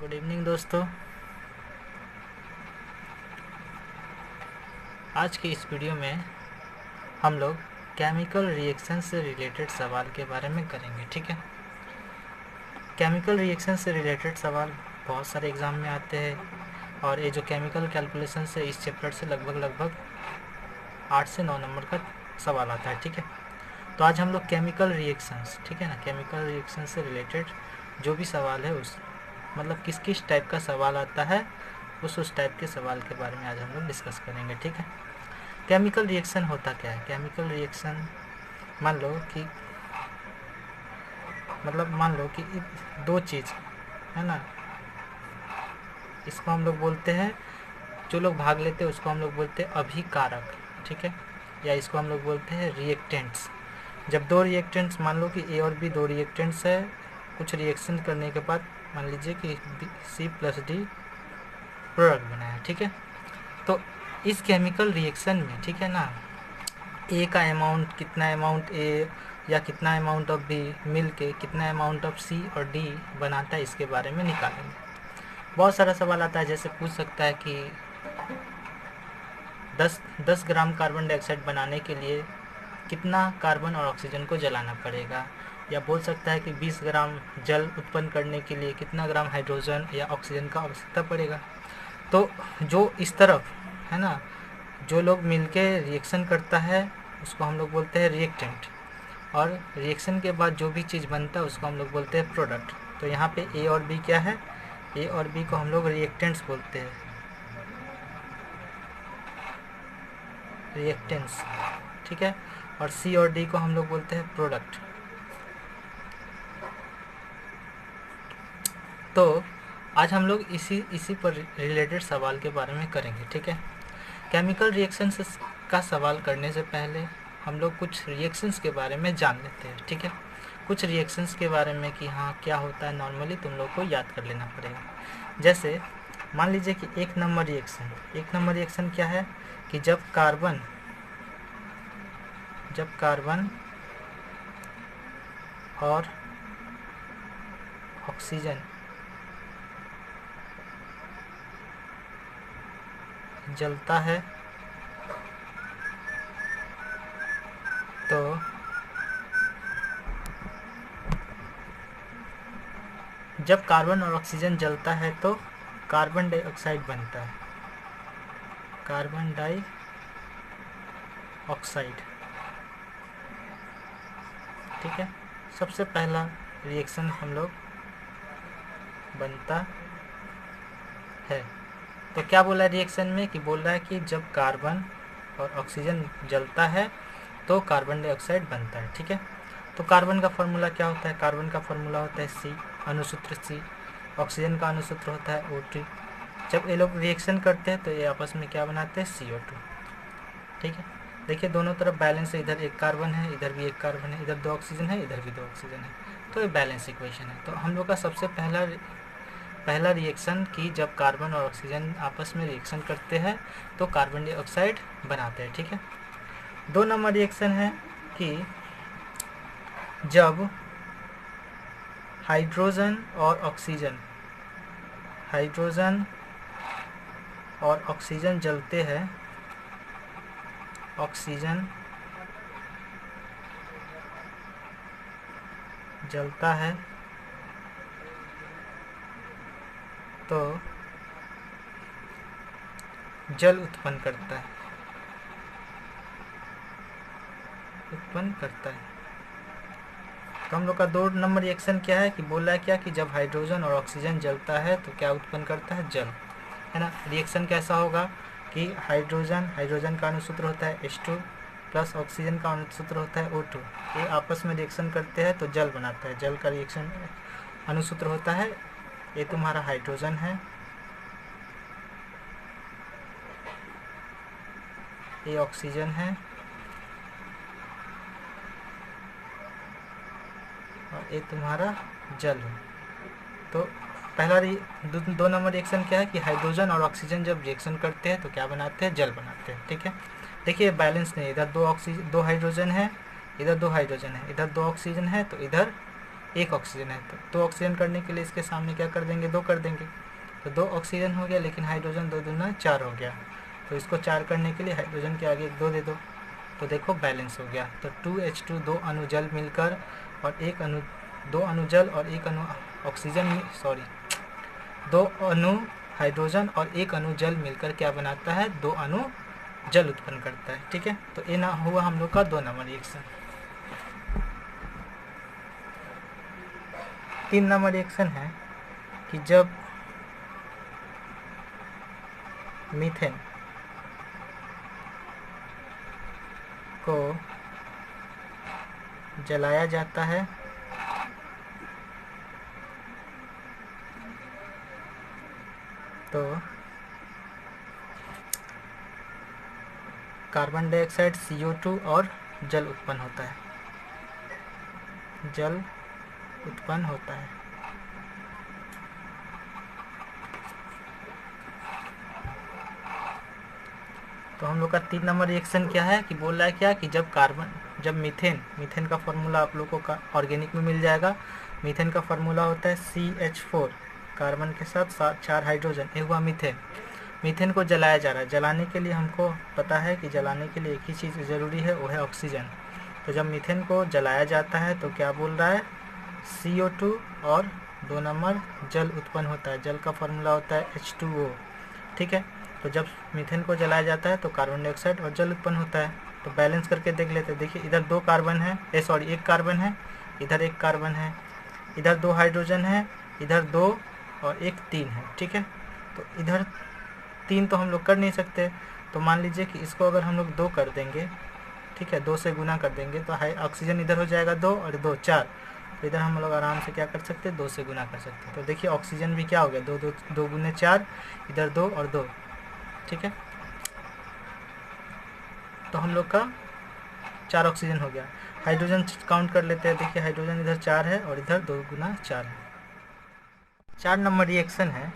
Good evening दोस्तों। आज की इस वीडियो में हम लोग केमिकल रिएक्शन से रिलेटेड सवाल के बारे में करेंगे। ठीक है, केमिकल रिएक्शन से रिलेटेड सवाल बहुत सारे एग्ज़ाम में आते हैं और ये जो केमिकल कैलकुलेशन से इस चैप्टर से लगभग 8 से 9 नंबर का सवाल आता है। ठीक है, तो आज हम लोग केमिकल रिएक्शंस, ठीक है ना, केमिकल रिएक्शन से रिलेटेड जो भी सवाल है उस मतलब किस किस टाइप का सवाल आता है उस टाइप के सवाल के बारे में आज हम लोग डिस्कस करेंगे। ठीक है, केमिकल रिएक्शन होता क्या है? केमिकल रिएक्शन मान लो कि दो चीज़ है ना, इसको हम लोग बोलते हैं, जो लोग भाग लेते हैं उसको हम लोग बोलते हैं अभिकारक। ठीक है, या इसको हम लोग बोलते हैं रिएक्टेंट्स। जब दो रिएक्टेंट्स, मान लो कि ए और बी दो रिएक्टेंट्स है, कुछ रिएक्शन करने के बाद मान लीजिए कि C+D प्रोडक्ट बना है। ठीक है, तो इस केमिकल रिएक्शन में, ठीक है ना, ए का अमाउंट, कितना अमाउंट ए या कितना अमाउंट ऑफ बी मिल के कितना अमाउंट ऑफ सी और डी बनाता है, इसके बारे में निकालेंगे। बहुत सारा सवाल आता है, जैसे पूछ सकता है कि 10 ग्राम कार्बन डाइऑक्साइड बनाने के लिए कितना कार्बन और ऑक्सीजन को जलाना पड़ेगा, या बोल सकता है कि 20 ग्राम जल उत्पन्न करने के लिए कितना ग्राम हाइड्रोजन या ऑक्सीजन का आवश्यकता पड़ेगा। तो जो इस तरफ है ना, जो लोग मिलके रिएक्शन करता है उसको हम लोग बोलते हैं रिएक्टेंट, और रिएक्शन के बाद जो भी चीज़ बनता है उसको हम लोग बोलते हैं प्रोडक्ट। तो यहाँ पे ए और बी क्या है? ए और बी को हम लोग रिएक्टेंट्स बोलते हैं, रिएक्टेंट्स। ठीक है, और सी और डी को हम लोग बोलते हैं प्रोडक्ट। तो आज हम लोग इसी पर रिलेटेड सवाल के बारे में करेंगे। ठीक है, केमिकल रिएक्शन का सवाल करने से पहले हम लोग कुछ रिएक्शंस के बारे में जान लेते हैं। ठीक है, कुछ रिएक्शंस के बारे में कि हाँ क्या होता है, नॉर्मली तुम लोग को याद कर लेना पड़ेगा। जैसे मान लीजिए कि एक नंबर रिएक्शन क्या है कि जब कार्बन और ऑक्सीजन जलता है तो जब कार्बन और ऑक्सीजन जलता है तो कार्बन डाइऑक्साइड बनता है, कार्बन डाइऑक्साइड। ठीक है, सबसे पहला रिएक्शन हम लोग बनता है। तो क्या बोला है रिएक्शन में कि बोल रहा है कि जब कार्बन और ऑक्सीजन जलता है तो कार्बन डाइऑक्साइड बनता है। ठीक है, तो कार्बन का फार्मूला क्या होता है? कार्बन का फार्मूला होता है C, अणुसूत्र C। ऑक्सीजन का अणुसूत्र होता है O2। जब ये लोग रिएक्शन करते हैं तो ये आपस में क्या बनाते हैं? CO2। ठीक है, देखिए दोनों तरफ बैलेंस है, इधर एक कार्बन है, इधर भी एक कार्बन है, इधर 2 ऑक्सीजन है, इधर भी 2 ऑक्सीजन है, तो ये बैलेंस इक्वेशन है। तो हम लोग का सबसे पहला रिएक्शन कि जब कार्बन और ऑक्सीजन आपस में रिएक्शन करते हैं तो कार्बन डाइऑक्साइड बनाते हैं। ठीक है, 2 नंबर रिएक्शन है कि जब हाइड्रोजन और ऑक्सीजन जलते हैं, ऑक्सीजन जलता है तो जल उत्पन्न करता है। तो हम लोग का 2 नंबर रिएक्शन क्या है कि बोल रहा है क्या कि जब हाइड्रोजन और ऑक्सीजन जलता है तो क्या उत्पन्न करता है? जल, है ना। रिएक्शन कैसा होगा कि हाइड्रोजन का अणुसूत्र होता है H2 प्लस ऑक्सीजन का अणुसूत्र होता है O2। ये आपस में रिएक्शन करते हैं तो जल बनाता है। जल का रिएक्शन अणुसूत्र होता है, ये तुम्हारा हाइड्रोजन है, ये ऑक्सीजन है और ये तुम्हारा जल है। तो पहला 2 नंबर रिएक्शन क्या है कि हाइड्रोजन और ऑक्सीजन जब रिएक्शन करते हैं तो क्या बनाते हैं? जल बनाते हैं। ठीक है, देखिए बैलेंस नहीं, इधर 2 हाइड्रोजन है, इधर 2 हाइड्रोजन है, इधर 2 ऑक्सीजन है, तो इधर एक ऑक्सीजन है, तो 2 ऑक्सीजन करने के लिए इसके सामने क्या कर देंगे, 2 कर देंगे, तो 2 ऑक्सीजन हो गया, लेकिन हाइड्रोजन 2 दूना 4 हो गया, तो इसको 4 करने के लिए हाइड्रोजन के आगे 2 दे दो, तो देखो बैलेंस हो गया। तो 2H2 2 अणु जल मिलकर और 2 अणु जल और 1 अणु ऑक्सीजन, सॉरी 2 अणु हाइड्रोजन और 1 अणु जल मिलकर क्या बनाता है, 2 अणु जल उत्पन्न करता है। ठीक है, तो ये ना हुआ हम लोग का 2 नंबर रिएक्शन। 3 नंबर रिएक्शन है कि जब मीथेन को जलाया जाता है तो कार्बन डाइऑक्साइड CO2 और जल उत्पन्न होता है, जल उत्पन्न होता है। तो हम लोग का 3 नंबर रिएक्शन क्या है कि बोल रहा है क्या कि जब मीथेन का फार्मूला आप लोगों का ऑर्गेनिक में मिल जाएगा। मीथेन का फार्मूला होता है CH4, कार्बन के साथ 4 हाइड्रोजन, ये हुआ मीथेन। मीथेन को जलाया जा रहा है, जलाने के लिए हमको पता है कि जलाने के लिए एक ही चीज़ ज़रूरी है, वो है ऑक्सीजन। तो जब मीथेन को जलाया जाता है तो क्या बोल रहा है, CO2 और 2 नंबर जल उत्पन्न होता है, जल का फार्मूला होता है H2O। ठीक है, तो जब मीथेन को जलाया जाता है तो कार्बन डाइऑक्साइड और जल उत्पन्न होता है। तो बैलेंस करके देख लेते हैं, देखिए इधर 2 कार्बन है, 1 कार्बन है, इधर 1 कार्बन है, इधर 2 हाइड्रोजन है, इधर 2 और 1 3 है। ठीक है, तो इधर 3 तो हम लोग कर नहीं सकते, तो मान लीजिए कि इसको अगर हम लोग 2 कर देंगे, ठीक है, 2 से गुना कर देंगे तो ऑक्सीजन इधर हो जाएगा 2 और 2 4, तो इधर हम लोग आराम से क्या कर सकते हैं, 2 से गुना कर सकते हैं। तो देखिए ऑक्सीजन भी क्या हो गया, 2 गुने 4, इधर 2 और 2। ठीक है, तो हम लोग का 4 ऑक्सीजन हो गया। हाइड्रोजन काउंट कर लेते हैं, देखिए हाइड्रोजन इधर 4 है और इधर 2 गुना 4 है। 4 नंबर रिएक्शन है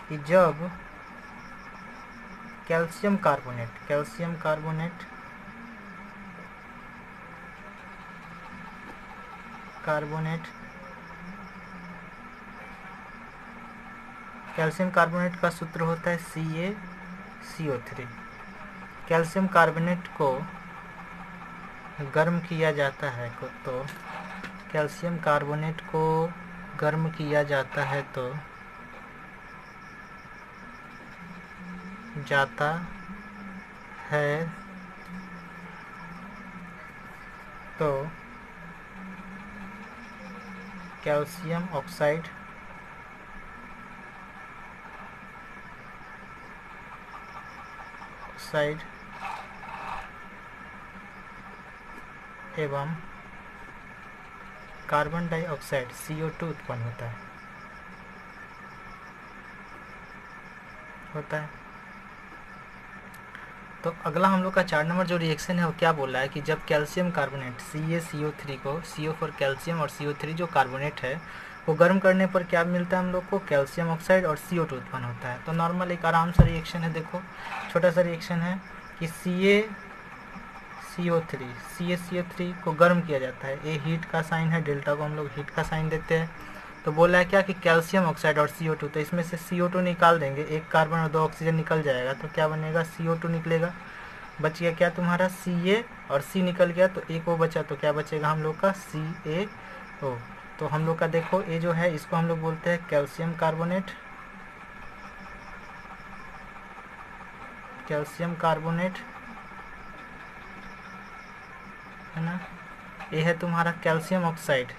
कि जब कैल्शियम कार्बोनेट कैल्शियम कार्बोनेट का सूत्र होता है CaCO3। कैल्शियम कार्बोनेट को गर्म किया जाता है तो कैल्शियम कार्बोनेट को गर्म किया जाता है तो कैल्शियम ऑक्साइड एवं कार्बन डाइऑक्साइड CO2 उत्पन्न होता है। तो अगला हम लोग का 4 नंबर जो रिएक्शन है वो क्या बोल रहा है कि जब कैल्शियम कार्बोनेट CaCO3 को CO फॉर कैल्शियम और CO3 जो कार्बोनेट है वो गर्म करने पर क्या मिलता है हम लोग को, कैल्शियम ऑक्साइड और CO2 उत्पन्न होता है। तो नॉर्मल एक आराम सा रिएक्शन है, देखो छोटा सा रिएक्शन है कि CaCO3 को गर्म किया जाता है, ये हीट का साइन है, डेल्टा को हम लोग हीट का साइन देते हैं। तो बोला है क्या कि कैल्शियम ऑक्साइड और CO2, तो इसमें से CO2 निकाल देंगे, 1 कार्बन और 2 ऑक्सीजन निकल जाएगा, तो क्या बनेगा, CO2 निकलेगा। बच गया क्या तुम्हारा Ca और C निकल गया, तो एक O बचा, तो क्या बचेगा हम लोग का CaO। तो हम लोग का देखो ये जो है इसको हम लोग बोलते हैं कैल्शियम कार्बोनेट है ना। ये है तुम्हारा कैल्शियम ऑक्साइड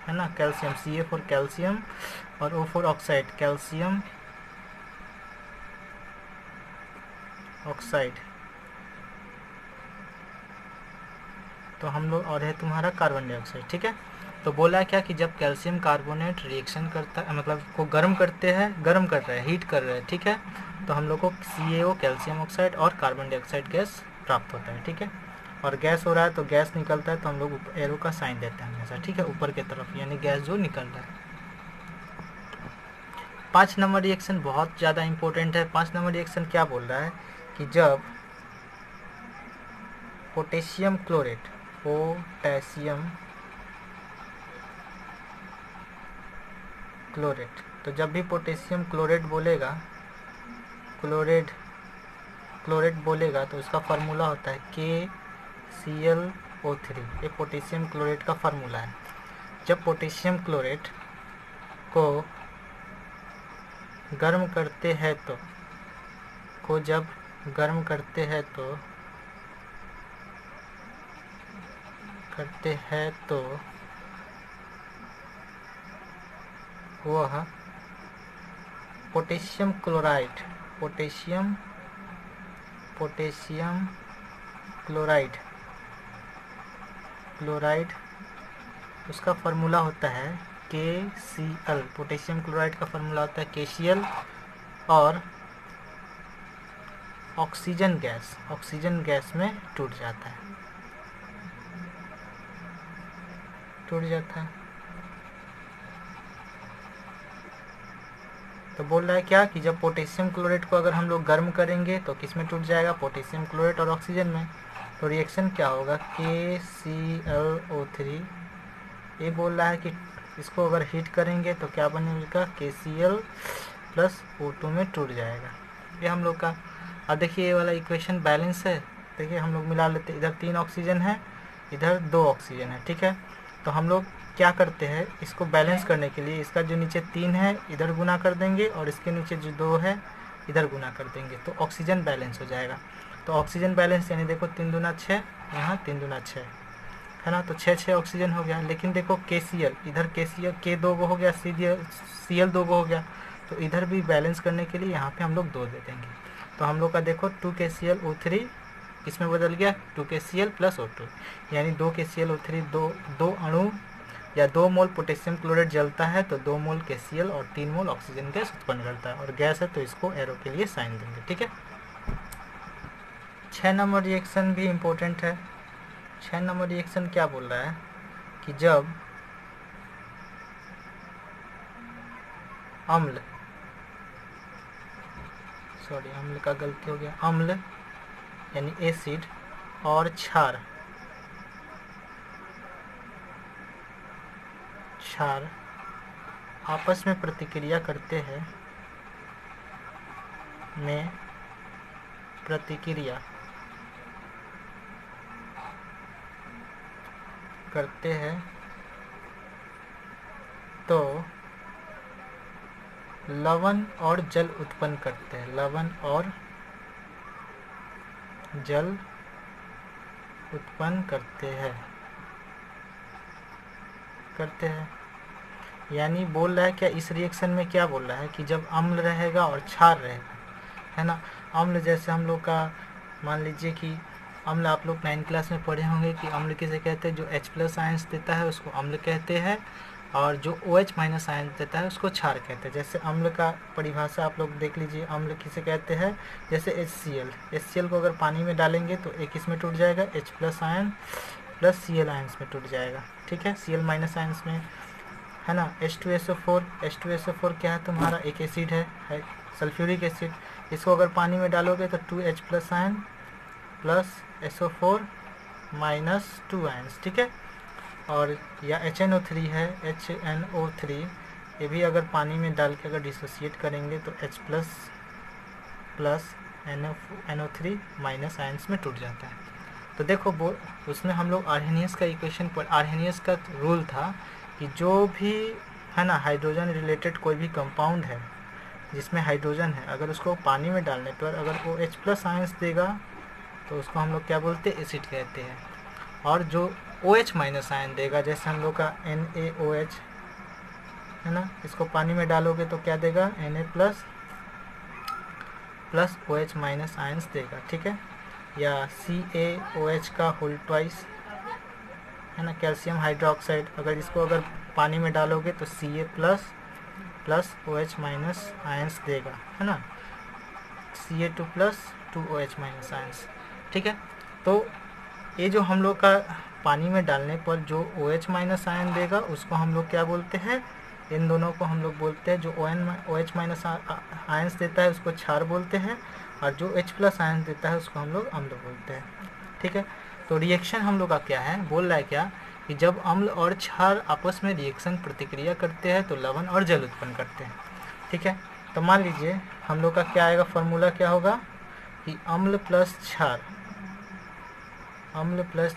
है ना, कैल्शियम Ca फॉर कैल्शियम और O for oxide, calcium oxide. तो हम लोग और है तुम्हारा कार्बन डाइऑक्साइड। ठीक है, तो बोला क्या कि जब कैल्शियम कार्बोनेट रिएक्शन करता है, मतलब को गर्म कर रहा है, हीट कर रहा है, ठीक है, तो हम लोग को CaO कैल्शियम ऑक्साइड और कार्बन डाइऑक्साइड गैस प्राप्त होता है। ठीक है, और गैस हो रहा है तो गैस निकलता है तो हम लोग एरो का साइन देते हैं हमेशा। ठीक है, ऊपर की तरफ, यानी गैस जो निकल रहा है। 5 नंबर रिएक्शन बहुत ज़्यादा इंपॉर्टेंट है। 5 नंबर रिएक्शन क्या बोल रहा है कि जब पोटेशियम क्लोरेट। तो जब भी पोटेशियम क्लोरेट बोलेगा, क्लोरेट बोलेगा तो उसका फार्मूला होता है KClO3। ये पोटेशियम क्लोरेट का फार्मूला है। जब पोटेशियम क्लोरेट को गर्म करते हैं तो वह पोटेशियम क्लोराइड उसका फार्मूला होता है KCl। पोटेशियम क्लोराइड का फार्मूला होता है KCl, और ऑक्सीजन गैस में टूट जाता है। तो बोल रहा है क्या कि जब पोटेशियम क्लोरेट को अगर हम लोग गर्म करेंगे तो किस में टूट जाएगा, पोटेशियम क्लोरेट और ऑक्सीजन में। तो रिएक्शन क्या होगा, KClO3। ये बोल रहा है कि इसको अगर हीट करेंगे तो क्या बनेगा, KCl प्लस O2 में टूट जाएगा। ये हम लोग का। अब देखिए ये वाला इक्वेशन बैलेंस है। देखिए हम लोग मिला लेते, इधर 3 ऑक्सीजन है, इधर 2 ऑक्सीजन है, ठीक है। तो हम लोग क्या करते हैं, इसको बैलेंस करने के लिए इसका जो नीचे 3 है इधर गुना कर देंगे, और इसके नीचे जो 2 है इधर गुना कर देंगे, तो ऑक्सीजन बैलेंस हो जाएगा। तो ऑक्सीजन बैलेंस यानी देखो 3 दूना 6, यहाँ 3 दूना 6 है ना, तो 6 ऑक्सीजन हो गया। लेकिन देखो KCl, इधर KCl K 2 गो हो गया, Cl 2 गो हो गया, तो इधर भी बैलेंस करने के लिए यहाँ पे हम लोग 2 दे देंगे। तो हम लोग का देखो 2 KClO3 इसमें बदल गया 2 KCl प्लस O2, यानी 2 KClO3 दो अणु या 2 मोल पोटेशियम क्लोराइड जलता है तो 2 मोल KCl और 3 मोल ऑक्सीजन गैस उत्पन्न करता है। और गैस है तो इसको एरो के लिए साइन देंगे, ठीक है। 6 नंबर रिएक्शन भी इम्पोर्टेंट है। 6 नंबर रिएक्शन क्या बोल रहा है कि जब अम्ल का गलती हो गया, अम्ल यानी एसिड और क्षार आपस में प्रतिक्रिया करते हैं, तो लवण और जल उत्पन्न करते हैं, करते हैं। यानी बोल रहा है क्या, इस रिएक्शन में क्या बोल रहा है कि जब अम्ल रहेगा और क्षार रहेगा, है ना। अम्ल जैसे हम लोग का मान लीजिए कि अम्ल आप लोग 9th क्लास में पढ़े होंगे कि अम्ल किसे कहते हैं, जो H+ आयंस देता है उसको अम्ल कहते हैं, और जो OH- आयंस देता है उसको क्षार कहते हैं। जैसे अम्ल का परिभाषा आप लोग देख लीजिए, अम्ल किसे कहते हैं, जैसे HCl को अगर पानी में डालेंगे तो एक इसमें टूट जाएगा, H+ ion plus Cl ions में टूट जाएगा, ठीक है, Cl- आयंस में, है ना। H2SO4 क्या है तुम्हारा, एक एसिड है सल्फ्यूरिक एसिड। इसको अगर पानी में डालोगे तो 2H+ ion plus SO4 minus 2 ions, ठीक है। और या HNO3 है, HNO3, ये भी अगर पानी में डाल के अगर डिसोसिएट करेंगे तो H+ plus NO3 minus ions में टूट जाता है। तो देखो उसमें हम लोग आर्हेनियस का इक्वेशन पर, आर्हेनियस का रूल था कि जो भी है ना हाइड्रोजन रिलेटेड कोई भी कंपाउंड है जिसमें हाइड्रोजन है, अगर उसको पानी में डालने पर अगर वो H+ आयंस देगा तो उसको हम लोग क्या बोलते हैं, एसिड कहते हैं। और जो OH- आयन देगा, जैसे हम लोग का NaOH है ना, इसको पानी में डालोगे तो क्या देगा, Na प्लस OH- आयंस देगा, ठीक है। या CaOH का होल ट्वाइस है ना, कैल्शियम हाइड्रोक्साइड, अगर पानी में डालोगे तो Ca प्लस OH- आयंस देगा, है ना, Ca2 प्लस 2OH- आयंस, ठीक है। तो ये जो हम लोग का पानी में डालने पर जो OH- आयन देगा उसको हम लोग क्या बोलते हैं, इन दोनों को हम लोग बोलते हैं, जो OH- आयंस देता है उसको क्षार बोलते हैं, और जो H+ आयन देता है उसको हम लोग अम्ल बोलते हैं, ठीक है। तो रिएक्शन हम लोग का क्या है, बोल रहा है क्या कि जब अम्ल और क्षार आपस में रिएक्शन प्रतिक्रिया करते हैं तो लवण और जल उत्पन्न करते हैं। ठीक है, तो मान लीजिए हम लोग का क्या आएगा, फॉर्मूला क्या होगा कि अम्ल प्लस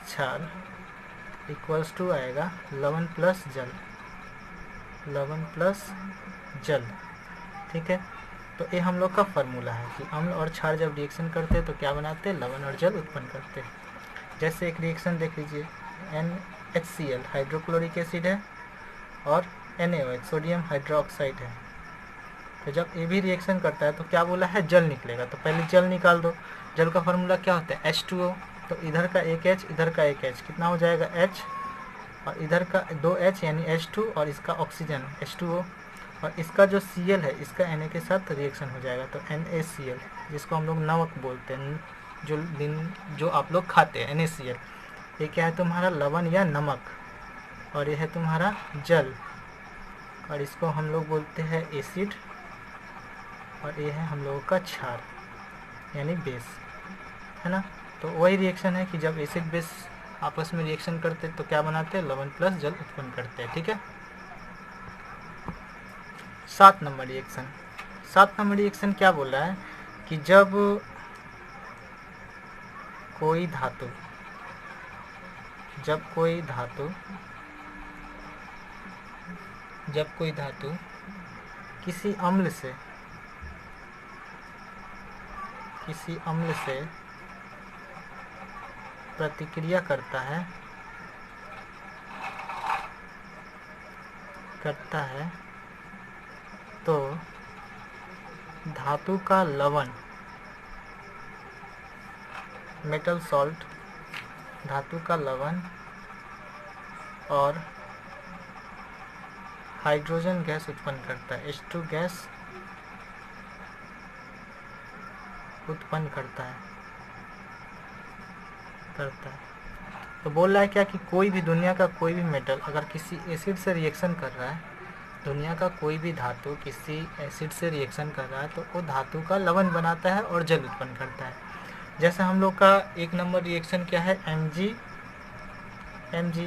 क्षार इक्वल्स टू आएगा लवण प्लस जल। ठीक है, तो ये हम लोग का फॉर्मूला है कि अम्ल और क्षार जब रिएक्शन करते हैं तो क्या बनाते हैं, लवण और जल उत्पन्न करते हैं। जैसे एक रिएक्शन देख लीजिए, NHCl हाइड्रोक्लोरिक एसिड है और NaOH सोडियम हाइड्रोक्साइड है। तो जब ये भी रिएक्शन करता है तो क्या बोला है, जल निकलेगा। तो पहले जल निकाल दो। जल का फॉर्मूला क्या होता है, H2O। तो इधर का एक H, इधर का एक H, कितना हो जाएगा H, और इधर का 2H यानी H2, और इसका ऑक्सीजन H2O, और इसका जो Cl है इसका Na के साथ रिएक्शन हो जाएगा तो NaCl, जिसको हम लोग नमक बोलते हैं, जो आप लोग खाते हैं NaCl। ये क्या है तुम्हारा, लवण या नमक, और ये है तुम्हारा जल, और इसको हम लोग बोलते हैं एसिड, और ये है हम लोगों का क्षार यानी बेस, है ना। तो वही रिएक्शन है कि जब एसिड बेस आपस में रिएक्शन करते हैं तो क्या बनाते हैं, लवण प्लस जल उत्पन्न करते हैं। ठीक है, 7 नंबर रिएक्शन क्या बोल रहा है कि जब कोई धातु किसी अम्ल से प्रतिक्रिया करता है तो धातु का लवण, मेटल सॉल्ट, धातु का लवण और हाइड्रोजन गैस उत्पन्न करता है, H2 गैस उत्पन्न करता है। तो बोल रहा है क्या कि कोई भी दुनिया का कोई भी मेटल अगर किसी एसिड से रिएक्शन कर रहा है, दुनिया का कोई भी धातु किसी एसिड से रिएक्शन कर रहा है तो वो धातु का लवण बनाता है और जल उत्पन्न करता है। जैसे हम लोग का 1 नंबर रिएक्शन क्या है, Mg,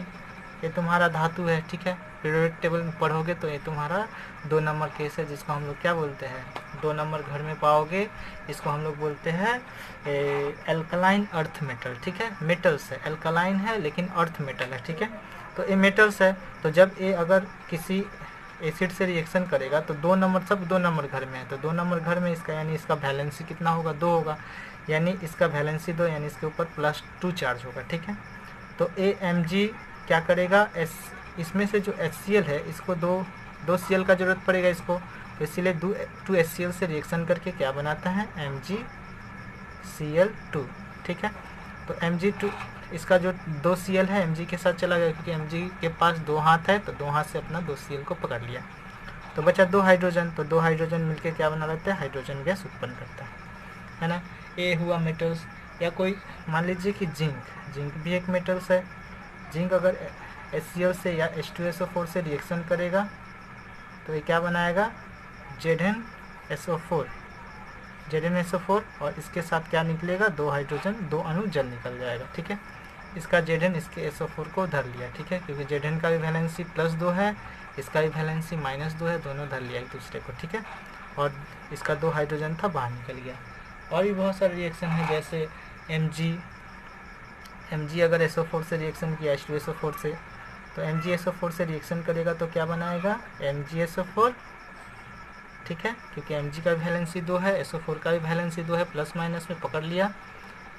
ये तुम्हारा धातु है। ठीक है, पीरियोडिक टेबल में पढ़ोगे तो ये तुम्हारा 2 नंबर केस है, जिसको हम लोग क्या बोलते हैं, 2 नंबर घर में पाओगे, इसको हम लोग बोलते हैं एल्कलाइन अर्थ मेटल। ठीक है, मेटल्स है, एल्कलाइन है लेकिन अर्थ मेटल है। ठीक है, तो ये मेटल्स है। तो जब ये अगर किसी एसिड से रिएक्शन करेगा तो 2 नंबर, सब 2 नंबर घर में है, तो 2 नंबर घर में इसका यानी इसका वैलेंसी कितना होगा, 2 होगा, यानी इसका वैलेंसी 2, यानी इसके ऊपर +2 चार्ज होगा। ठीक है, तो Mg क्या करेगा, इसमें से जो HCl है इसको दो Cl का जरूरत पड़ेगा इसको, तो इसीलिए 2 HCl से रिएक्शन करके क्या बनाता है, MgCl2। ठीक है, तो Mg2, इसका जो 2 Cl है Mg के साथ चला गया, क्योंकि Mg के पास 2 हाथ है, तो 2 हाथ से अपना 2 Cl को पकड़ लिया, तो बचा 2 हाइड्रोजन, तो 2 हाइड्रोजन मिलके क्या बना लेते हैं, हाइड्रोजन गैस उत्पन्न करता है ना। ये हुआ मेटल्स। या कोई मान लीजिए कि जिंक भी एक मेटल्स है। जिंक अगर HCl से या H2SO4 से रिएक्शन करेगा तो ये क्या बनाएगा, ZnSO4, और इसके साथ क्या निकलेगा, 2 हाइड्रोजन, 2 अणु जल निकल जाएगा। ठीक है, इसका Zn इसके SO4 को धर लिया। ठीक है, क्योंकि Zn का भी वैलेंसी +2 है, इसका भी वैलेंसी -2 है, दोनों धर लिया एक दूसरे को। ठीक है, और इसका 2 हाइड्रोजन था बाहर निकल गया। और भी बहुत सारे रिएक्शन है, जैसे Mg अगर SO4 से रिएक्शन किया H2SO4 से, तो MgSO4 से रिएक्शन करेगा तो क्या बनाएगा, MgSO4। ठीक है, क्योंकि Mg का वैलेंसी 2 है, SO4 का भी वैलेंसी 2 है, प्लस माइनस में पकड़ लिया,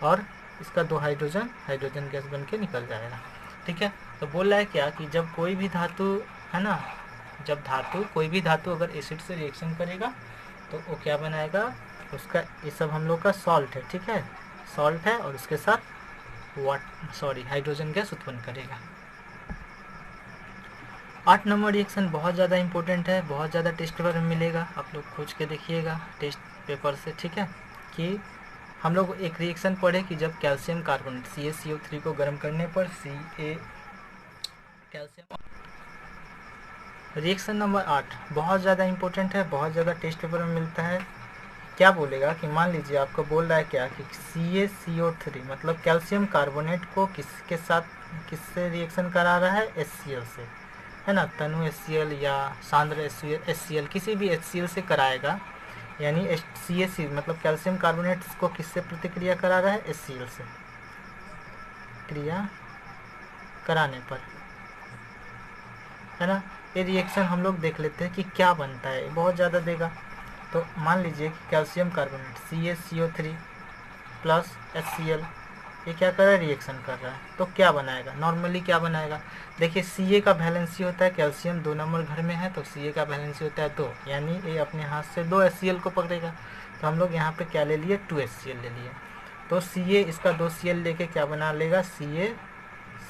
और इसका 2 हाइड्रोजन गैस बन के निकल जाएगा। ठीक है, तो बोल रहा है क्या कि जब कोई भी धातु है ना, जब कोई भी धातु अगर एसिड से रिएक्शन करेगा तो वो क्या बनाएगा, उसका ये सब हम लोग का सॉल्ट है। ठीक है, सॉल्ट है, और उसके साथ हाइड्रोजन गैस उत्पन्न करेगा। 8 नंबर रिएक्शन बहुत ज़्यादा इंपॉर्टेंट है, बहुत ज़्यादा टेस्ट पेपर में मिलेगा, आप लोग खोज के देखिएगा टेस्ट पेपर से। ठीक है, कि हम लोग एक रिएक्शन पढ़े कि जब कैल्शियम कार्बोनेट CaCO3 को गर्म करने पर कैल्शियम। रिएक्शन नंबर 8 बहुत ज़्यादा इंपॉर्टेंट है, बहुत ज़्यादा टेस्ट पेपर में मिलता है। क्या बोलेगा कि मान लीजिए आपको बोल रहा है क्या कि CaCO3 मतलब कैल्शियम कार्बोनेट को किसके साथ किससे रिएक्शन करा रहा है, HCl से, है ना। तनु HCl या सांद्र HCl किसी भी HCl से कराएगा, यानी CaC मतलब कैल्शियम कार्बोनेट को किससे प्रतिक्रिया करा रहा है, HCl से क्रिया कराने पर, है ना। ये रिएक्शन हम लोग देख लेते हैं कि क्या बनता है, बहुत ज़्यादा देगा। तो मान लीजिए कि calcium carbonate CaCO3 plus HCl ये क्या कर रहा है, रिएक्शन कर रहा है, तो क्या बनाएगा, नॉर्मली क्या बनाएगा। देखिए Ca का वैलेंसी होता है, कैल्शियम 2 नंबर घर में है तो Ca का वैलेंसी होता है 2, यानी ये अपने हाथ से 2 HCl को पकड़ेगा। तो हम लोग यहाँ पे क्या ले लिए, 2 HCl ले लिए। तो Ca इसका 2 Cl लेके क्या बना लेगा,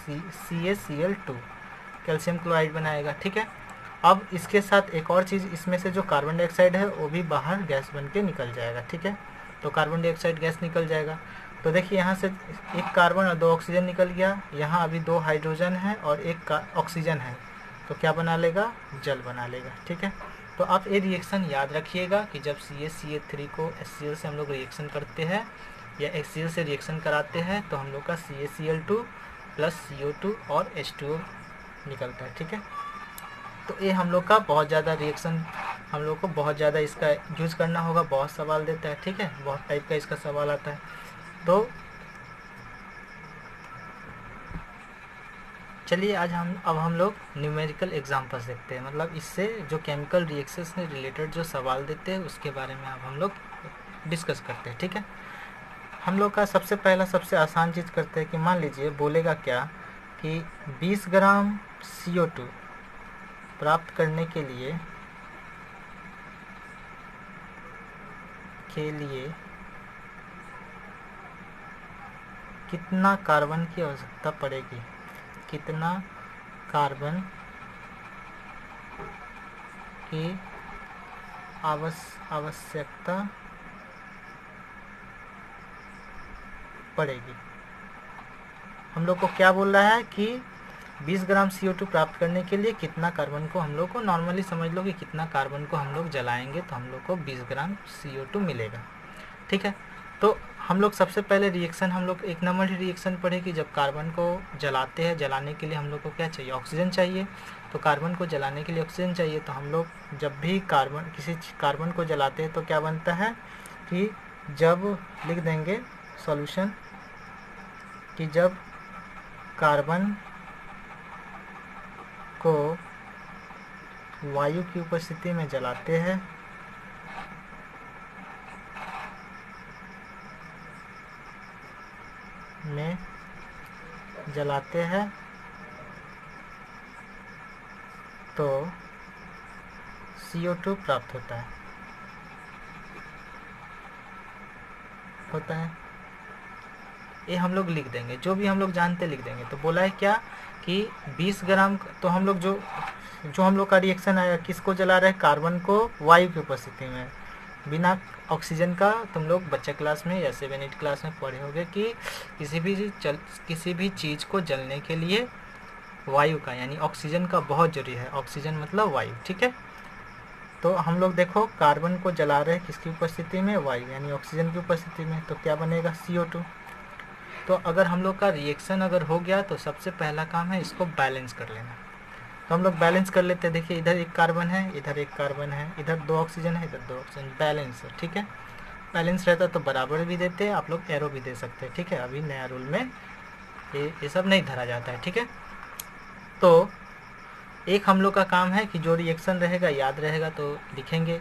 CaCl2 कैल्शियम क्लोराइड बनाएगा, ठीक है। अब इसके साथ एक और चीज़, इसमें से जो कार्बन डाइऑक्साइड है वो भी बाहर गैस बन के निकल जाएगा, ठीक है। तो कार्बन डाइऑक्साइड गैस निकल जाएगा। तो देखिए यहाँ से एक कार्बन और 2 ऑक्सीजन निकल गया, यहाँ अभी 2 हाइड्रोजन है और 1 ऑक्सीजन है, तो क्या बना लेगा, जल बना लेगा, ठीक है। तो आप ये रिएक्शन याद रखिएगा कि जब CaCl3 को HCl से हम लोग रिएक्शन करते हैं या HCl से रिएक्शन कराते हैं तो हम लोग का CaCl2 प्लस CO2 और H2O निकलता है, ठीक है। तो ये हम लोग का बहुत ज़्यादा रिएक्शन, हम लोग को बहुत ज़्यादा इसका यूज़ करना होगा, बहुत सवाल देता है, ठीक है, बहुत टाइप का इसका सवाल आता है। तो चलिए आज अब हम लोग न्यूमेरिकल एग्जांपल्स देखते हैं, मतलब इससे जो केमिकल रिएक्शन से रिलेटेड जो सवाल देते हैं उसके बारे में अब हम लोग डिस्कस करते हैं, ठीक है। हम लोग का सबसे पहला सबसे आसान चीज़ करते हैं कि मान लीजिए बोलेगा क्या कि 20 ग्राम CO2 प्राप्त करने के लिए कितना कार्बन की आवश्यकता पड़ेगी, कितना कार्बन की आवश्यकता पड़ेगी। हम लोग को क्या बोल रहा है कि 20 ग्राम CO2 प्राप्त करने के लिए कितना कार्बन को, हम लोग को नॉर्मली समझ लो कि कितना कार्बन को हम लोग जलाएंगे तो हम लोग को 20 ग्राम CO2 मिलेगा, ठीक है। तो हम लोग सबसे पहले रिएक्शन हम लोग 1 नंबर ही रिएक्शन पढ़े कि जब कार्बन को जलाते हैं, जलाने के लिए हम लोग को क्या चाहिए, ऑक्सीजन चाहिए। तो कार्बन को जलाने के लिए ऑक्सीजन चाहिए, तो हम लोग जब भी किसी कार्बन को जलाते हैं तो क्या बनता है कि जब लिख देंगे सॉल्यूशन कि जब कार्बन को वायु की उपस्थिति में जलाते हैं तो CO2 प्राप्त होता है। ये हम लोग लिख देंगे, जो भी हम लोग जानते लिख देंगे। तो बोला है क्या कि 20 ग्राम, तो हम लोग जो हम लोग का रिएक्शन आएगा, किसको जला रहे हैं, कार्बन को वायु की उपस्थिति में बिना ऑक्सीजन का। तुम लोग बच्चा क्लास में या 7-8 क्लास में पढ़े होंगे कि किसी भी चीज़ को जलने के लिए वायु का यानी ऑक्सीजन का बहुत जरूरी है। ऑक्सीजन मतलब वायु, ठीक है। तो हम लोग देखो कार्बन को जला रहे हैं किसकी उपस्थिति में, वायु यानी ऑक्सीजन की उपस्थिति में, तो क्या बनेगा, CO2। तो अगर हम लोग का रिएक्शन अगर हो गया तो सबसे पहला काम है इसको बैलेंस कर लेना। तो हम लोग बैलेंस कर लेते हैं। देखिए इधर 1 कार्बन है, इधर 1 कार्बन है, इधर 2 ऑक्सीजन है, इधर 2 ऑक्सीजन, बैलेंस है, ठीक है। बैलेंस रहता तो बराबर भी देते हैं, आप लोग एरो भी दे सकते हैं, ठीक है। अभी नया रूल में ये सब नहीं धरा जाता है, ठीक है। तो एक हम लोग का काम है कि जो रिएक्शन रहेगा याद रहेगा तो लिखेंगे।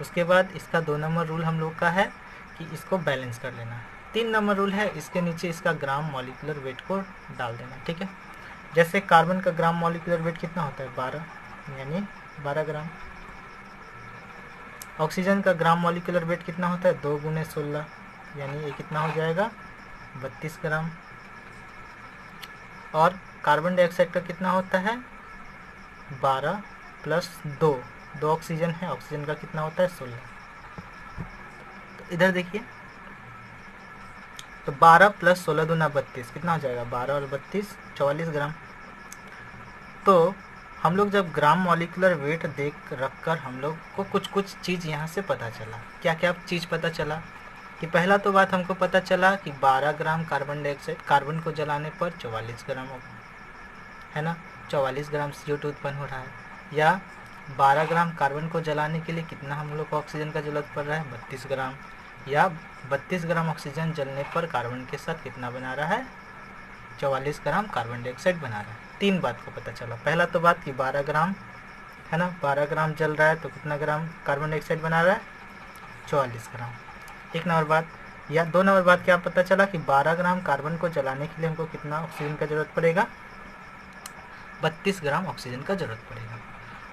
उसके बाद इसका 2 नंबर रूल हम लोग का है कि इसको बैलेंस कर लेना। 3 नंबर रूल है, इसके नीचे इसका ग्राम मॉलिक्यूलर वेट को डाल देना, ठीक है। जैसे कार्बन का ग्राम मॉलिक्यूलर वेट कितना होता है, 12, यानी 12 ग्राम। ऑक्सीजन का ग्राम मॉलिक्यूलर वेट कितना होता है, 2 × 16, यानी ये कितना हो जाएगा, 32 ग्राम। और कार्बन डाइऑक्साइड का कितना होता है, 12 + 2 ऑक्सीजन है, ऑक्सीजन का कितना होता है, 16। तो इधर देखिए, तो 12 + 16 × 32 कितना हो जाएगा, 12 और 32 44 ग्राम। तो हम लोग जब ग्राम मॉलिक्यूलर वेट देख रख कर हम लोग को कुछ कुछ चीज़ यहाँ से पता चला। क्या क्या चीज़ पता चला कि पहला तो बात हमको पता चला कि 12 ग्राम कार्बन डाइऑक्साइड, कार्बन को जलाने पर 44 ग्राम, है ना, 44 ग्राम CO2 उत्पन्न हो रहा है। या 12 ग्राम कार्बन को जलाने के लिए कितना हम लोग को ऑक्सीजन का ज़रूरत पड़ रहा है, 32 ग्राम। या 32 ग्राम ऑक्सीजन जलने पर कार्बन के साथ कितना बना रहा है, 44 ग्राम कार्बन डाइऑक्साइड बना रहा है। 3 बात को पता चला। पहला तो बात कि 12 ग्राम, है ना, 12 ग्राम जल रहा है तो कितना ग्राम कार्बन डाइऑक्साइड बना रहा है, 44 ग्राम। एक नंबर बात। या 2 नंबर बात क्या पता चला कि 12 ग्राम कार्बन को जलाने के लिए हमको कितना ऑक्सीजन का ज़रूरत पड़ेगा, 32 ग्राम ऑक्सीजन का ज़रूरत पड़ेगा।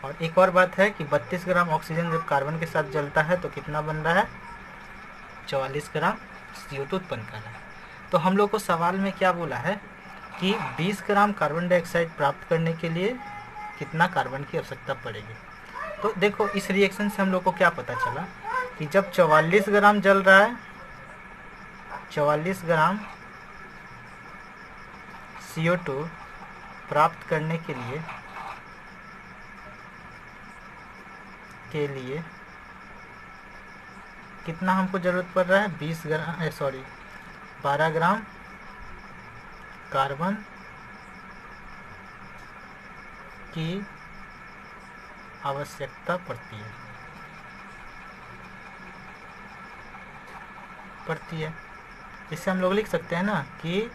और एक और बात है कि 32 ग्राम ऑक्सीजन जब कार्बन के साथ जलता है तो कितना बन रहा है, 44 ग्राम CO2 उत्पन्न कर रहा है। तो हम लोग को सवाल में क्या बोला है कि 20 ग्राम कार्बन डाइऑक्साइड प्राप्त करने के लिए कितना कार्बन की आवश्यकता पड़ेगी। तो देखो इस रिएक्शन से हम लोग को क्या पता चला कि जब 44 ग्राम जल रहा है, 44 ग्राम CO2 प्राप्त करने के लिए कितना हमको ज़रूरत पड़ रहा है, 12 ग्राम कार्बन की आवश्यकता पड़ती है। इससे हम लोग लिख सकते हैं ना कि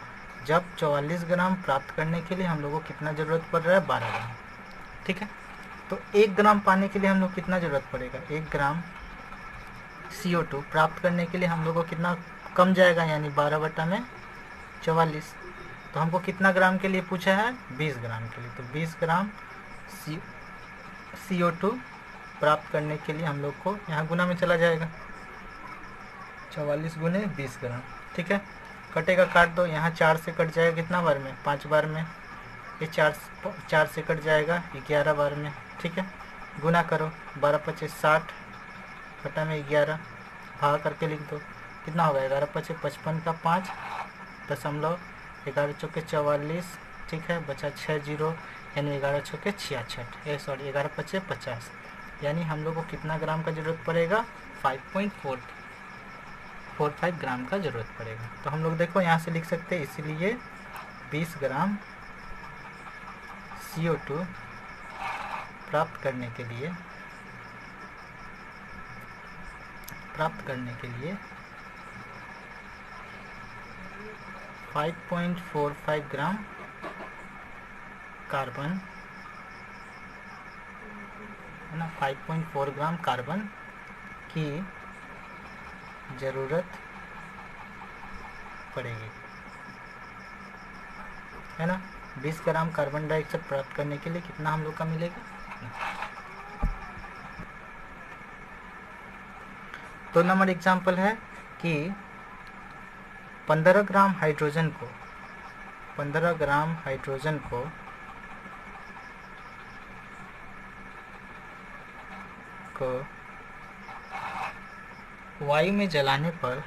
जब 44 ग्राम प्राप्त करने के लिए हम लोगों को कितना ज़रूरत पड़ रहा है, 12 ग्राम। ठीक है, तो 1 ग्राम पाने के लिए हम लोग कितना ज़रूरत पड़ेगा, 1 ग्राम CO2 प्राप्त करने के लिए हम लोग को कितना कम जाएगा, यानी 12/44। तो हमको कितना ग्राम के लिए पूछा है, 20 ग्राम के लिए। तो 20 ग्राम CO2 प्राप्त करने के लिए हम लोग को यहाँ गुना में चला जाएगा, 44 गुने 20 ग्राम। ठीक है, कटेगा, काट दो, यहाँ 4 से कट जाएगा कितना बार में, 5 बार में। ये 4 से कट जाएगा 11 बार में। ठीक है, गुना करो, 12×5 = 60, बटा में 11, भाग करके लिख दो, कितना होगा, 11×5 = 55 का 5 दशमलव 11 चौके 44। ठीक है, बचा 6 जीरो, यानी 11 चौके 66, 11×5 = 50। यानी हम लोग को कितना ग्राम का ज़रूरत पड़ेगा, 5.45 ग्राम का ज़रूरत पड़ेगा। तो हम लोग देखो यहाँ से लिख सकते हैं, इसीलिए 20 ग्राम CO2 प्राप्त करने के लिए 5.45 ग्राम कार्बन, है ना, 5.4 ग्राम कार्बन की ज़रूरत पड़ेगी, है ना। 20 ग्राम कार्बन डाइऑक्साइड प्राप्त करने के लिए कितना हम लोग का मिलेगा। तो नंबर एग्जाम्पल है कि 15 ग्राम हाइड्रोजन को वायु में जलाने पर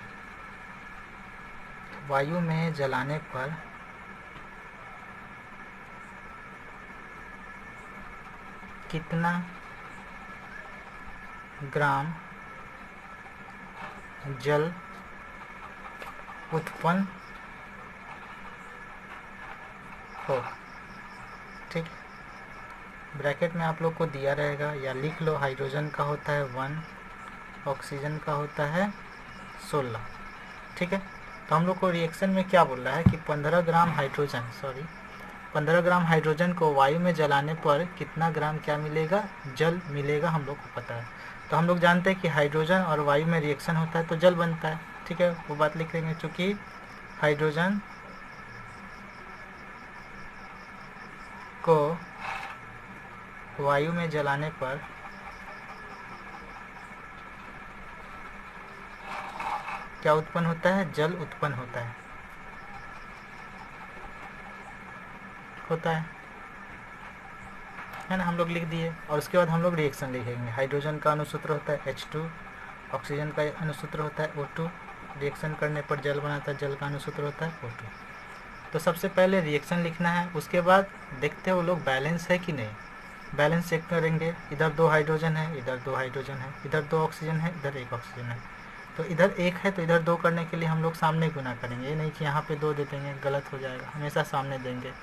कितना ग्राम जल उत्पन्न हो। ठीक, ब्रैकेट में आप लोग को दिया रहेगा, या लिख लो, हाइड्रोजन का होता है 1, ऑक्सीजन का होता है 16। ठीक है, तो हम लोग को रिएक्शन में क्या बोल रहा है कि 15 ग्राम हाइड्रोजन को वायु में जलाने पर कितना ग्राम क्या मिलेगा, जल मिलेगा, हम लोग को पता है। तो हम लोग जानते हैं कि हाइड्रोजन और वायु में रिएक्शन होता है तो जल बनता है। ठीक है, वो बात लिख लेंगे, चूँकि हाइड्रोजन को वायु में जलाने पर क्या उत्पन्न होता है, जल उत्पन्न होता है ना, हम लोग लिख दिए। और उसके बाद हम लोग रिएक्शन लिखेंगे। हाइड्रोजन का अणुसूत्र होता है H2, ऑक्सीजन का अणुसूत्र होता है O2, रिएक्शन करने पर जल बनाता है, जल का अणुसूत्र होता है O2। तो सबसे पहले रिएक्शन लिखना है, उसके बाद देखते हैं वो लोग बैलेंस है कि नहीं। बैलेंस चेक करेंगे, इधर 2 हाइड्रोजन है, इधर 2 हाइड्रोजन है, इधर 2 ऑक्सीजन है, इधर 1 ऑक्सीजन है। तो इधर 1 है तो इधर 2 करने के लिए हम लोग सामने गुना करेंगे, ये नहीं कि यहाँ पे 2 दे देंगे, गलत हो जाएगा, हमेशा सामने देंगे।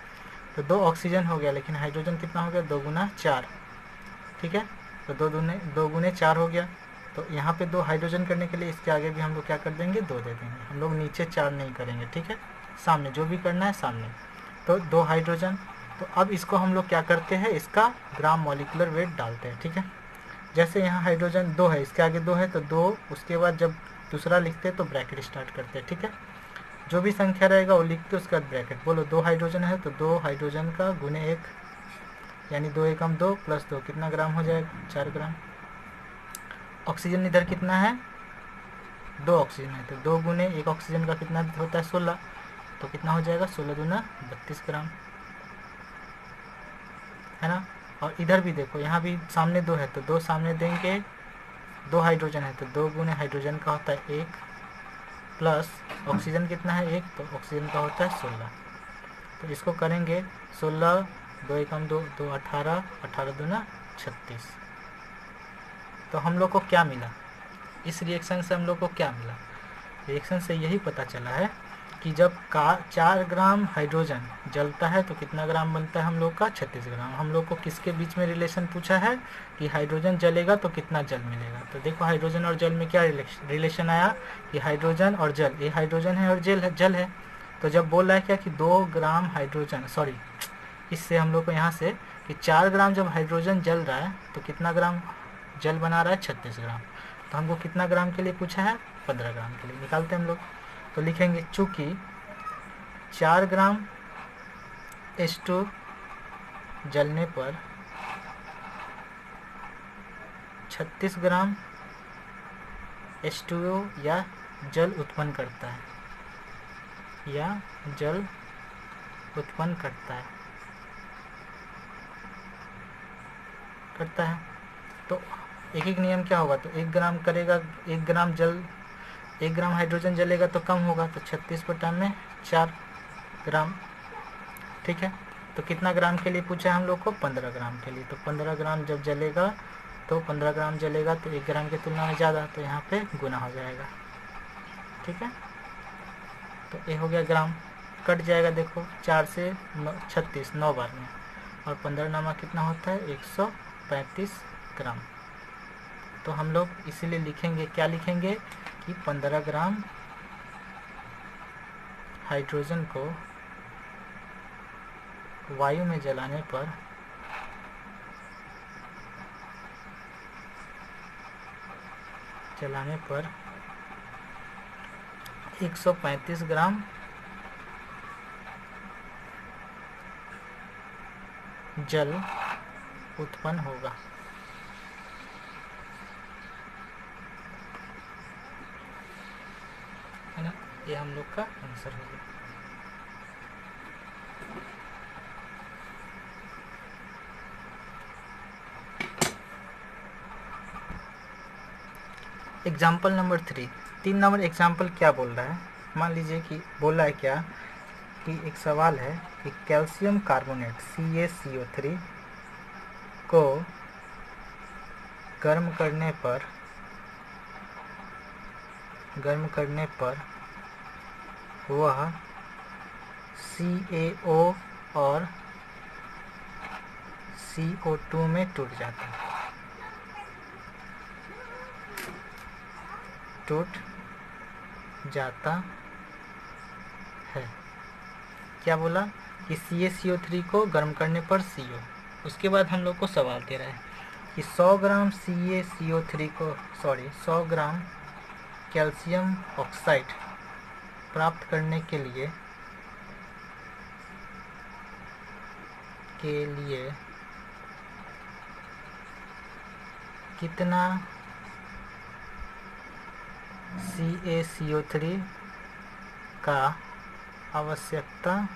तो 2 ऑक्सीजन हो गया, लेकिन हाइड्रोजन कितना हो गया, 2 गुना 4, ठीक है। तो 2 गुने 4 हो गया। तो यहाँ पे 2 हाइड्रोजन करने के लिए इसके आगे भी हम लोग क्या कर देंगे, 2 दे देंगे, हम लोग नीचे 4 नहीं करेंगे, ठीक है, सामने जो भी करना है सामने। तो 2 हाइड्रोजन। तो अब इसको हम लोग क्या करते हैं, इसका ग्राम मॉलिक्यूलर वेट डालते हैं, ठीक है। जैसे यहाँ हाइड्रोजन 2 है, इसके आगे 2 है तो 2, उसके बाद जब दूसरा लिखते हैं तो ब्रैकेट स्टार्ट करते हैं, ठीक है। जो भी संख्या रहेगा वो लिख के उसके बाद ब्रैकेट। बोलो 2 हाइड्रोजन है तो 2 हाइड्रोजन का गुने 1, यानी 2 एकम 2 प्लस 2 कितना ग्राम हो जाएगा, 4 ग्राम। ऑक्सीजन इधर कितना है, 2 ऑक्सीजन है, तो 2 गुने 1 ऑक्सीजन का कितना होता है, 16, तो कितना हो जाएगा, 16 दूना 32 ग्राम, है ना। और इधर भी देखो, यहाँ भी सामने 2 है तो 2 सामने देंगे, 2 हाइड्रोजन है तो 2 गुने हाइड्रोजन का होता है 1, प्लस ऑक्सीजन कितना है 1, तो ऑक्सीजन का होता है 16। तो इसको करेंगे 16, 2 एकम 2, 2 18, 18 दूना 36। तो हम लोग को क्या मिला, इस रिएक्शन से हम लोग को क्या मिला, रिएक्शन से यही पता चला है कि जब 4 ग्राम हाइड्रोजन जलता है तो कितना ग्राम बनता है हम लोग का, 36 ग्राम। हम लोग को किसके बीच में रिलेशन पूछा है कि हाइड्रोजन जलेगा तो कितना जल मिलेगा। तो देखो हाइड्रोजन और जल में क्या रिलेशन आया कि हाइड्रोजन और जल, ये हाइड्रोजन है और जल है। तो जब बोल रहा है क्या कि 2 ग्राम हाइड्रोजन, सॉरी, इससे हम लोग को यहाँ से कि 4 ग्राम जब हाइड्रोजन जल रहा है तो कितना ग्राम जल बना रहा है, 36 ग्राम। तो हमको कितना ग्राम के लिए पूछा है, 15 ग्राम के लिए। निकालते हैं हम लोग, तो लिखेंगे चूँकि 4 ग्राम H2 जलने पर 36 ग्राम H2O या जल उत्पन्न करता है, तो एक एक नियम क्या होगा, तो 1 ग्राम करेगा, 1 ग्राम हाइड्रोजन जलेगा तो कम होगा, तो 36 बटा में 4 ग्राम, ठीक है। तो कितना ग्राम के लिए पूछा है हम लोग को, 15 ग्राम के लिए। तो 15 ग्राम जब जलेगा तो 15 ग्राम जलेगा तो 1 ग्राम की तुलना में ज़्यादा, तो यहाँ पे गुना हो जाएगा, ठीक है। तो ये हो गया ग्राम, कट जाएगा, देखो 4 से 36 9 बार में, और 15 नामा कितना होता है, 135 ग्राम। तो हम लोग इसीलिए लिखेंगे, क्या लिखेंगे कि 15 ग्राम हाइड्रोजन को वायु में जलाने पर चलाने पर 135 ग्राम जल उत्पन्न होगा। है ना, ये हम लोग का आंसर हो गया। एग्जाम्पल नंबर 3 नंबर एग्जाम्पल क्या बोल रहा है, मान लीजिए कि बोल रहा है क्या कि एक सवाल है कि कैल्शियम कार्बोनेट CaCO3 को गर्म करने पर वह CaO और CO2 में टूट जाता है, क्या बोला कि CaCO3 को गर्म करने पर CO। उसके बाद हम लोग को सवाल दे रहा है कि 100 ग्राम CaCO3 को 100 ग्राम कैल्शियम ऑक्साइड प्राप्त करने के लिए कितना CaCO3 का आवश्यकता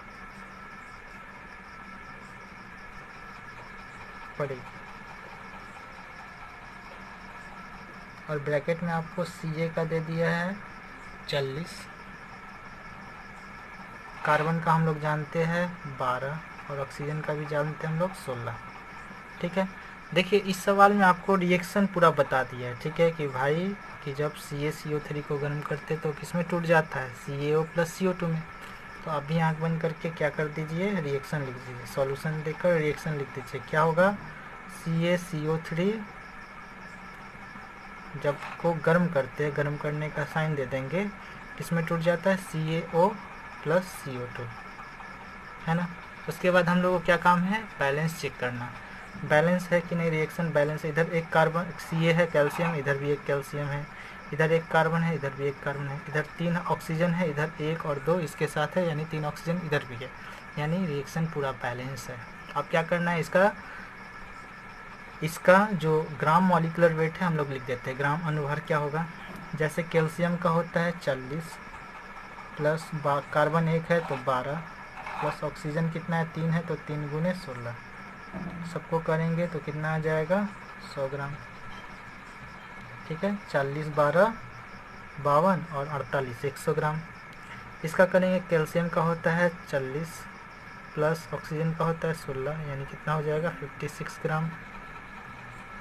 पड़ेगी, और ब्रैकेट में आपको Ca का दे दिया है 40, कार्बन का हम लोग जानते हैं 12, और ऑक्सीजन का भी जानते हैं हम लोग 16। ठीक है। देखिए इस सवाल में आपको रिएक्शन पूरा बता दिया है, ठीक है, कि भाई कि जब CaCO3 को गर्म करते तो किस में टूट जाता है, CaO प्लस CO2 में। तो अभी आँख बंद करके क्या कर दीजिए, रिएक्शन लिख दीजिए, सॉल्यूशन देकर रिएक्शन लिख दीजिए। क्या होगा, CaCO3 जब को गर्म करते हैं, गर्म करने का साइन दे देंगे, किसमें टूट जाता है, CaO प्लस CO2, है ना। उसके बाद हम लोगों को क्या काम है, बैलेंस चेक करना, बैलेंस है कि नहीं, रिएक्शन बैलेंस है। इधर एक कार्बन Ca है कैल्शियम, इधर भी एक कैल्शियम है, इधर एक कार्बन है, इधर भी एक कार्बन है, इधर 3 ऑक्सीजन है, इधर 1 और 2 इसके साथ है, यानी 3 ऑक्सीजन इधर भी है, यानी रिएक्शन पूरा बैलेंस है। अब क्या करना है, इसका जो ग्राम मॉलिकुलर वेट है हम लोग लिख देते हैं। ग्राम अनुभार क्या होगा, जैसे कैल्शियम का होता है 40 प्लस कार्बन 1 है तो 12 प्लस ऑक्सीजन कितना है 3 है तो 3 गुने 16, सबको करेंगे तो कितना आ जाएगा 100 ग्राम, ठीक है। 40 12 52 और 48 100 ग्राम। इसका करेंगे, कैल्शियम का होता है 40 प्लस ऑक्सीजन का होता है 16, यानी कितना हो जाएगा 56 ग्राम।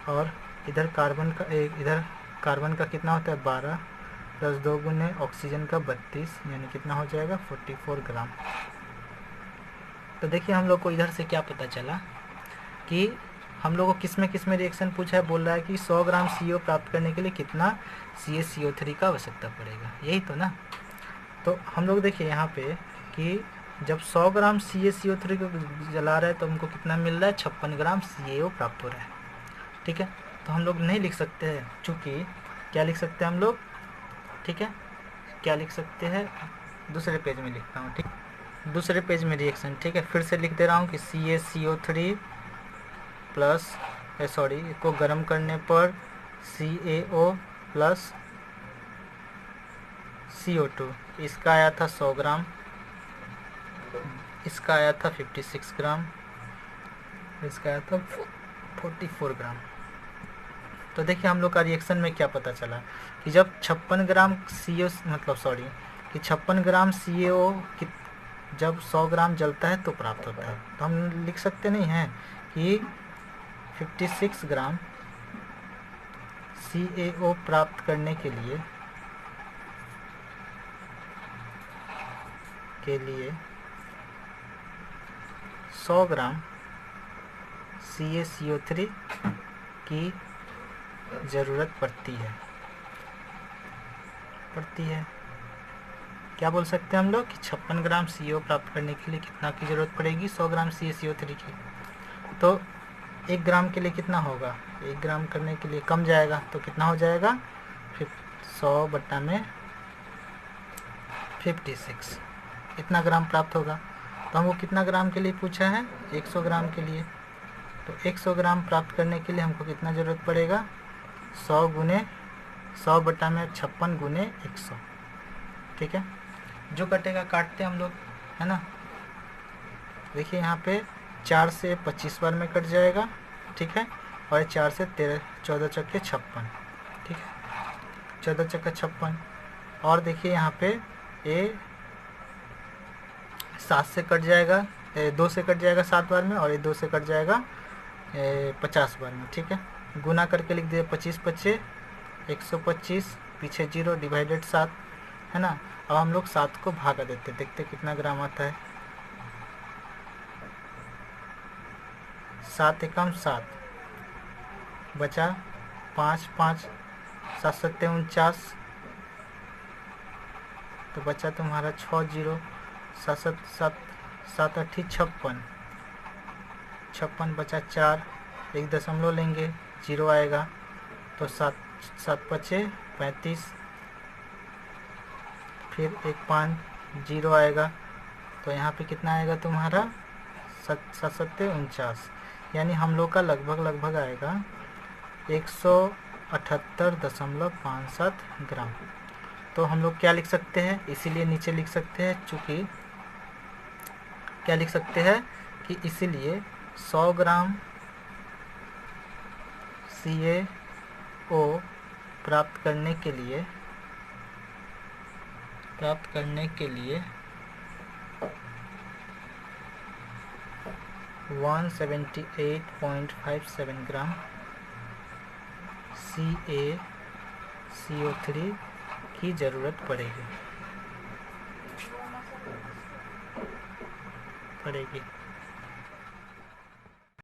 और इधर कार्बन का कितना होता है 12 प्लस 2 गुने ऑक्सीजन का 32, यानी कितना हो जाएगा 44 ग्राम। तो देखिए हम लोग को इधर से क्या पता चला कि हम लोग को किस में रिएक्शन पूछा है, बोल रहा है कि 100 ग्राम CO प्राप्त करने के लिए कितना CaCO3 का आवश्यकता पड़ेगा, यही तो ना। तो हम लोग देखिए यहाँ पे कि जब 100 ग्राम CaCO3 को जला रहा है तो हमको कितना मिल रहा है, 56 ग्राम CaO प्राप्त हो रहा है, ठीक है। तो हम लोग नहीं लिख सकते हैं, चूँकि क्या लिख सकते हैं हम लोग, ठीक है, क्या लिख सकते हैं, दूसरे पेज में लिखता हूँ, ठीक, दूसरे पेज में रिएक्शन, ठीक है। फिर से लिख दे रहा हूँ कि CaCO3 प्लस को गर्म करने पर CaO प्लस CO2, इसका आया था 100 ग्राम, इसका आया था 56 ग्राम, इसका आया था 44 ग्राम। तो देखिए हम लोग का रिएक्शन में क्या पता चला कि जब 56 ग्राम कि 56 ग्राम CaO कि जब 100 ग्राम जलता है तो प्राप्त होता है। तो हम लिख सकते नहीं हैं कि 56 ग्राम CaO प्राप्त करने के लिए 100 ग्राम CaCO3 की ज़रूरत पड़ती है। क्या बोल सकते हैं हम लोग कि 56 ग्राम CO प्राप्त करने के लिए कितना की ज़रूरत पड़ेगी, 100 ग्राम CaCO3 की। तो 1 ग्राम के लिए कितना होगा, 1 ग्राम करने के लिए कम जाएगा तो कितना हो जाएगा, 100 बट्टा में 56, इतना ग्राम प्राप्त होगा। तो हमको कितना ग्राम के लिए पूछा है, 100 ग्राम के लिए। तो 100 ग्राम प्राप्त करने के लिए हमको कितना ज़रूरत पड़ेगा, 100 बट्टा में 56 गुने 100, ठीक है। जो कटेगा काटते हम लोग, है ना। देखिए यहाँ पे 4 से 25 बार में कट जाएगा, ठीक है, और 4 से 14 चक्के 56, ठीक है, 14 चक्का 56। और देखिए यहाँ पे ये 7 से कट जाएगा, 2 से कट जाएगा 7 बार में, और ये 2 से कट जाएगा 50 बार में, ठीक है। गुना करके लिख दिए 25 25 125, पीछे 0 डिवाइडेड 7, है ना। अब हम लोग 7 को भागा देते, देखते कितना ग्राम आता है। 7 एकम 7, बचा 5 5 7 7 49, तो बचा तुम्हारा 6 0 7 7 7 8 56, 56 बचा 4, 1 दशमलव लेंगे 0 आएगा, तो 7 7 5 35, फिर 1 5 0 आएगा, तो यहाँ पे कितना आएगा तुम्हारा 7 7 49, यानी हम लोग का लगभग आएगा 178.57 ग्राम। तो हम लोग क्या लिख सकते हैं, इसीलिए नीचे लिख सकते हैं, चूँकि क्या लिख सकते हैं कि इसीलिए 100 ग्राम CaO प्राप्त करने के लिए 178.57 ग्राम CaCO3 की ज़रूरत पड़ेगी।